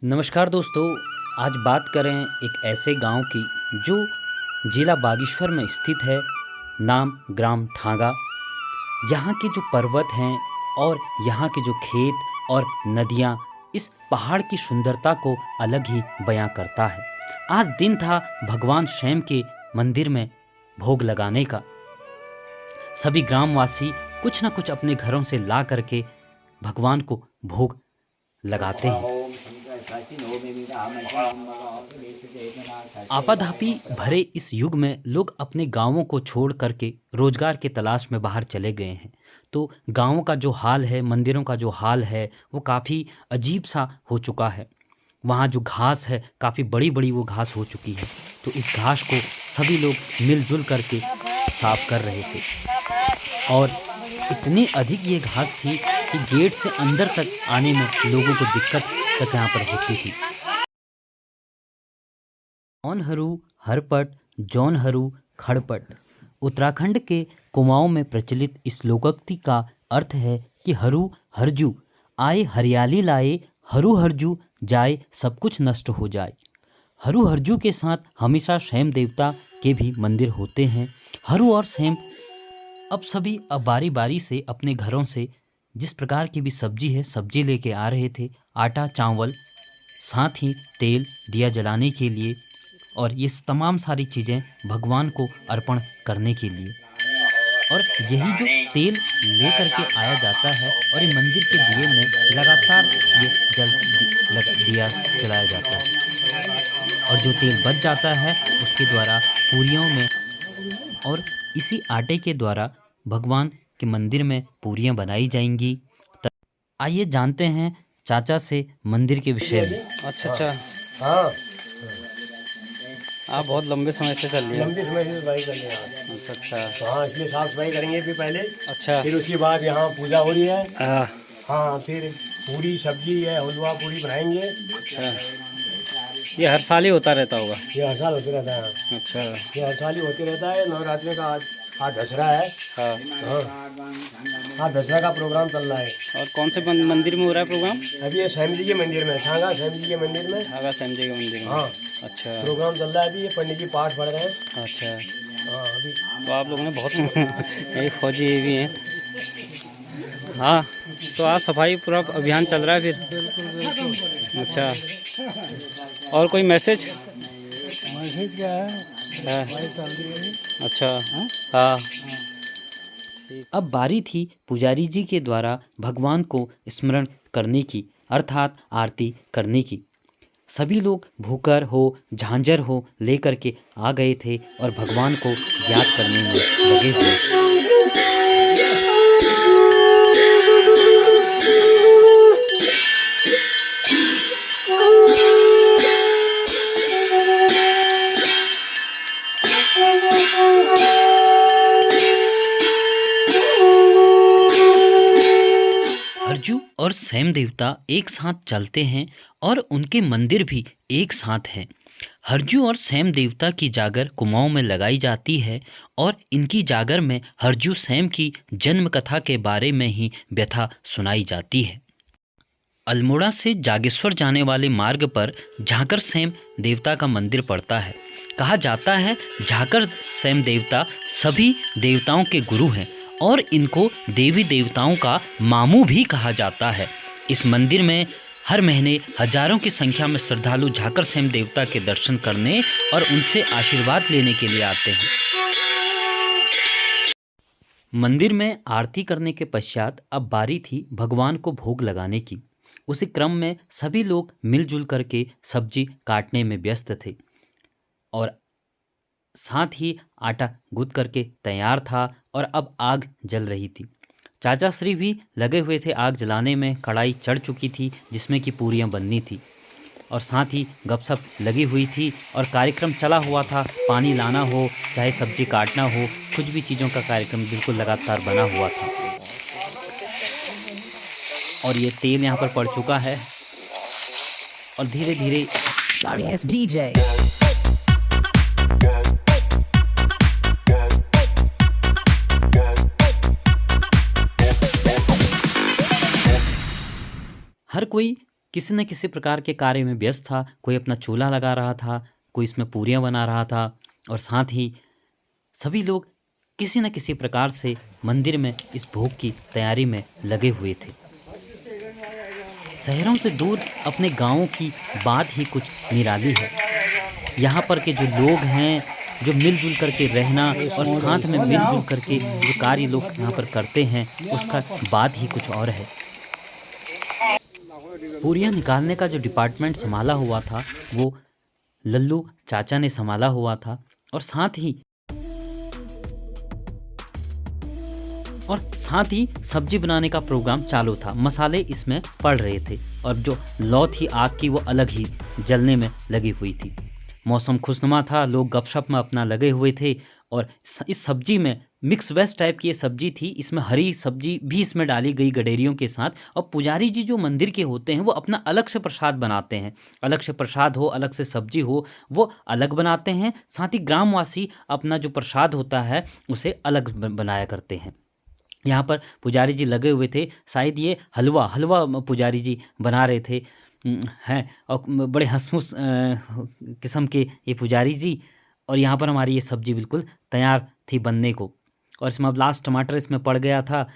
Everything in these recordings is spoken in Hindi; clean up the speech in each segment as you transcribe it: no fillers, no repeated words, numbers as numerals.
नमस्कार दोस्तों। आज बात करें एक ऐसे गांव की जो जिला बागेश्वर में स्थित है। नाम ग्राम ठागा। यहाँ के जो पर्वत हैं और यहाँ के जो खेत और नदियाँ इस पहाड़ की सुंदरता को अलग ही बयां करता है। आज दिन था भगवान शैम के मंदिर में भोग लगाने का। सभी ग्रामवासी कुछ न कुछ अपने घरों से ला करके भगवान को भोग लगाते हैं। आपाधापी भरे इस युग में लोग अपने गांवों को छोड़ करके रोजगार के तलाश में बाहर चले गए हैं। तो गांवों का जो हाल है, मंदिरों का जो हाल है, वो काफ़ी अजीब सा हो चुका है। वहाँ जो घास है काफ़ी बड़ी बड़ी वो घास हो चुकी है। तो इस घास को सभी लोग मिलजुल करके साफ कर रहे थे और इतनी अधिक ये घास थी कि गेट से अंदर तक आने में लोगों को दिक्कत तक यहाँ पर होती थी। जौनहरू हरपट, जौनहरू खड़पट। उत्तराखंड के कुमाऊं में प्रचलित इस लोकोक्ति का अर्थ है कि हरू हरजू आए हरियाली लाए, हरू हरजू जाए सब कुछ नष्ट हो जाए। हरू हरजू के साथ हमेशा शैम देवता के भी मंदिर होते हैं। हरू और शैम अब बारी बारी से अपने घरों से जिस प्रकार की भी सब्जी है सब्जी लेके आ रहे थे। आटा, चावल, साथ ही तेल, दिया जलाने के लिए और ये तमाम सारी चीज़ें भगवान को अर्पण करने के लिए। और यही जो तेल ले करके आया जाता है और ये मंदिर के दिए में लगातार ये दिया जलाया जाता है और जो तेल बच जाता है उसके द्वारा पूरियों में और इसी आटे के द्वारा भगवान के मंदिर में पूरियां बनाई जाएंगी। आइए जानते हैं चाचा से मंदिर के विषय में। अच्छा। हाँ, आप बहुत लंबे समय से चल रही है। लंबी समय से सफाई कर रहे हैं। अच्छा। हाँ, इसलिए साफ सफाई करेंगे भी पहले। अच्छा। फिर उसके बाद यहाँ पूजा हो रही है। हाँ। हाँ, फिर पूरी सब्जी है, हलवा पूरी बनाएंगे। अच्छा, ये हर साल ही होता रहता होगा? ये हर साल होते रहता है। अच्छा, ये हर साल ही होते रहता है। नवरात्रि का आज दसरा है। हाँ। हाँ, दसरा का प्रोग्राम चल रहा है। और कौन से मंदिर में हो रहा है प्रोग्राम? अभी ये शैम जी के मंदिर में, ठागा शैम जी के मंदिर में। ठागा शैम जी के मंदिर में। हाँ। अच्छा, प्रोग्राम चल रहा है। अभी ये पंडित जी पाठ पढ़ रहे हैं। अच्छा। हाँ, अभी तो आप लोगों ने बहुत एक फौजी ये भी हैं। हाँ, तो आज सफाई पूरा अभियान चल रहा है फिर? अच्छा, और कोई मैसेज क्या है? है? अच्छा। हाँ। अब बारी थी पुजारी जी के द्वारा भगवान को स्मरण करने की, अर्थात आरती करने की। सभी लोग भूकर हो, झांझर हो लेकर के आ गए थे और भगवान को याद करने में लगे हुए। हरजू और शैम देवता एक साथ चलते हैं और उनके मंदिर भी एक साथ हैं। हरजू और शैम देवता की जागर कुमाऊं में लगाई जाती है और इनकी जागर में हरजू शैम की जन्म कथा के बारे में ही व्यथा सुनाई जाती है। अल्मोड़ा से जागेश्वर जाने वाले मार्ग पर झाकर शैम देवता का मंदिर पड़ता है। कहा जाता है झाकर शैम देवता सभी देवताओं के गुरु हैं और इनको देवी देवताओं का मामू भी कहा जाता है। इस मंदिर में हर महीने हजारों की संख्या में श्रद्धालु झाकर शैम देवता के दर्शन करने और उनसे आशीर्वाद लेने के लिए आते हैं। मंदिर में आरती करने के पश्चात अब बारी थी भगवान को भोग लगाने की। उसी क्रम में सभी लोग मिलजुल करके सब्जी काटने में व्यस्त थे और साथ ही आटा गूंथ करके तैयार था और अब आग जल रही थी। चाचा श्री भी लगे हुए थे आग जलाने में। कढ़ाई चढ़ चुकी थी जिसमें कि पूरियां बननी थी और साथ ही गपशप लगी हुई थी और कार्यक्रम चला हुआ था। पानी लाना हो चाहे सब्जी काटना हो, कुछ भी चीज़ों का कार्यक्रम बिल्कुल लगातार बना हुआ था। और ये तेल यहाँ पर पड़ चुका है और धीरे धीरे हर कोई किसी न किसी प्रकार के कार्य में व्यस्त था। कोई अपना चूल्हा लगा रहा था, कोई इसमें पूरियाँ बना रहा था और साथ ही सभी लोग किसी न किसी प्रकार से मंदिर में इस भोग की तैयारी में लगे हुए थे। शहरों से दूर अपने गाँवों की बात ही कुछ निराली है। यहाँ पर के जो लोग हैं, जो मिलजुल करके रहना और साथ में मिलजुल करके जो कार्य लोग यहाँ पर करते हैं, उसका बात ही कुछ और है। पूरियाँ निकालने का जो डिपार्टमेंट संभाला हुआ था वो लल्लू चाचा ने संभाला हुआ था और साथ ही सब्जी बनाने का प्रोग्राम चालू था। मसाले इसमें पड़ रहे थे और जो लौ थी आग की वो अलग ही जलने में लगी हुई थी। मौसम खुशनुमा था, लोग गपशप में अपना लगे हुए थे और इस सब्जी में मिक्स वेज टाइप की ये सब्जी थी। इसमें हरी सब्जी भी इसमें डाली गई गडेरियों के साथ। और पुजारी जी जो मंदिर के होते हैं वो अपना अलग से प्रसाद बनाते हैं। अलग से प्रसाद हो, अलग से सब्जी हो, वो अलग बनाते हैं। साथ ही ग्रामवासी अपना जो प्रसाद होता है उसे अलग बनाया करते हैं। यहाँ पर पुजारी जी लगे हुए थे। शायद ये हलवा पुजारी जी बना रहे थे हैं और बड़े हंसमुस किस्म के ये पुजारी जी। और यहाँ पर हमारी ये सब्जी बिल्कुल तैयार थी बनने को और इसमें अब लास्ट टमाटर इसमें पड़ गया था।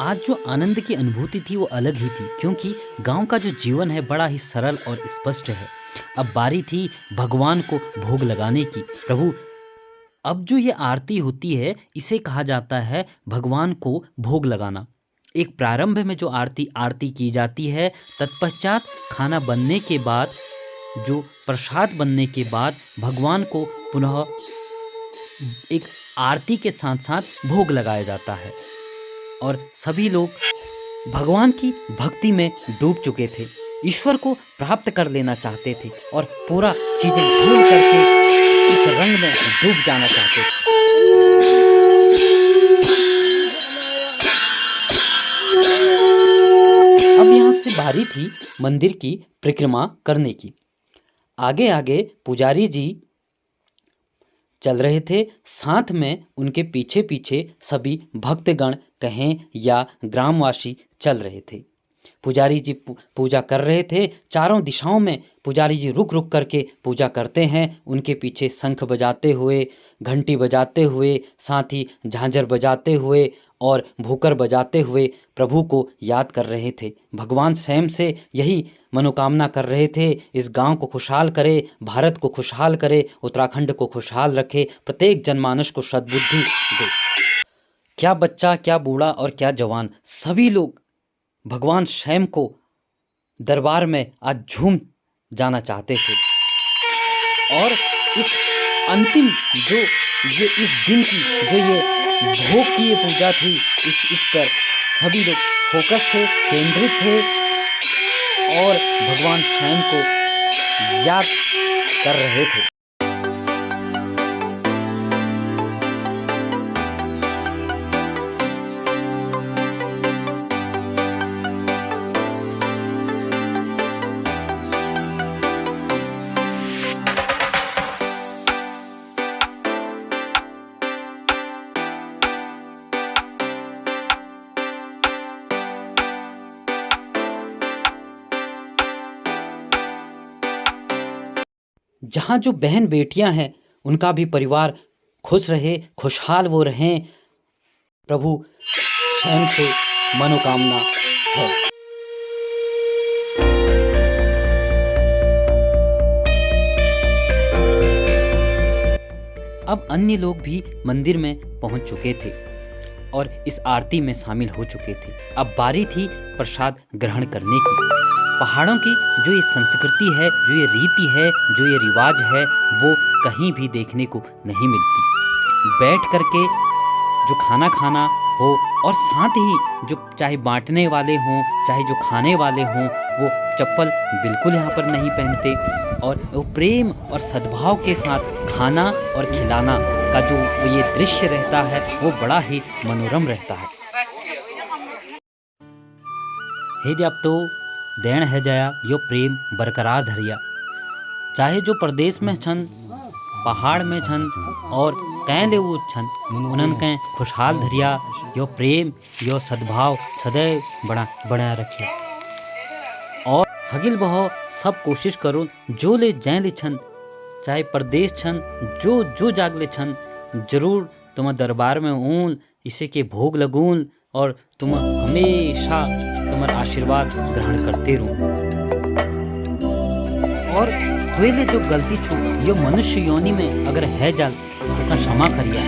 आज जो आनंद की अनुभूति थी वो अलग ही थी, क्योंकि गांव का जो जीवन है बड़ा ही सरल और स्पष्ट है। अब बारी थी भगवान को भोग लगाने की। प्रभु, अब जो ये आरती होती है इसे कहा जाता है भगवान को भोग लगाना। एक प्रारंभ में जो आरती की जाती है, तत्पश्चात खाना बनने के बाद, जो प्रसाद बनने के बाद भगवान को पुनः एक आरती के साथ साथ भोग लगाया जाता है। और सभी लोग भगवान की भक्ति में डूब चुके थे, ईश्वर को प्राप्त कर लेना चाहते थे और पूरा चीजें भूल करके इस रंग में डूब जाना चाहते थे। अब यहाँ से बारी थी मंदिर की परिक्रमा करने की। आगे आगे पुजारी जी चल रहे थे, साथ में उनके पीछे पीछे सभी भक्तगण कहें या ग्रामवासी चल रहे थे। पुजारी जी पूजा कर रहे थे। चारों दिशाओं में पुजारी जी रुक रुक करके पूजा करते हैं। उनके पीछे शंख बजाते हुए, घंटी बजाते हुए, साथ ही झांझर बजाते हुए और भूकर बजाते हुए प्रभु को याद कर रहे थे। भगवान स्वयं से यही मनोकामना कर रहे थे, इस गांव को खुशहाल करे, भारत को खुशहाल करे, उत्तराखंड को खुशहाल रखे, प्रत्येक जनमानस को सद्बुद्धि दे। क्या बच्चा, क्या बूढ़ा और क्या जवान, सभी लोग भगवान स्वयं को दरबार में आज झूम जाना चाहते थे। और इस अंतिम जो इस दिन की जो ये भोग की ये पूजा थी, इस पर सभी लोग फोकस थे, केंद्रित थे और भगवान स्वयं को याद कर रहे थे। जहाँ जो बहन बेटियां हैं उनका भी परिवार खुश रहे, खुशहाल वो रहें, प्रभु स्वयं से मनोकामना है। अब अन्य लोग भी मंदिर में पहुंच चुके थे और इस आरती में शामिल हो चुके थे। अब बारी थी प्रसाद ग्रहण करने की। पहाड़ों की जो ये संस्कृति है, जो ये रीति है, जो ये रिवाज है, वो कहीं भी देखने को नहीं मिलती। बैठ करके जो खाना खाना, हो, और साथ ही जो चाहे बांटने वाले हों चाहे जो खाने वाले हों वो चप्पल बिल्कुल यहाँ पर नहीं पहनते, और वो प्रेम और सद्भाव के साथ खाना और खिलाना का जो ये दृश्य रहता है वो बड़ा ही मनोरम रहता है। हे जब तो देण है जया यो प्रेम बरकरार धरिया, चाहे जो प्रदेश में छन पहाड़ में छन और कैं ले वो छन उन्हन के खुशहाल धरिया यो प्रेम यो सद्भाव सदैव बना रखिया। और हगिल बहो सब कोशिश करो जो ले जै ले छन चाहे प्रदेश छन जो जाग ले छन जरूर तुम दरबार में ऊन इसे के भोग लगून और तुम हमेशा तुम्हारा आशीर्वाद ग्रहण करते रहो। और हुए जो गलती छू यो मनुष्य योनि में अगर है जाल तो क्षमा करिए।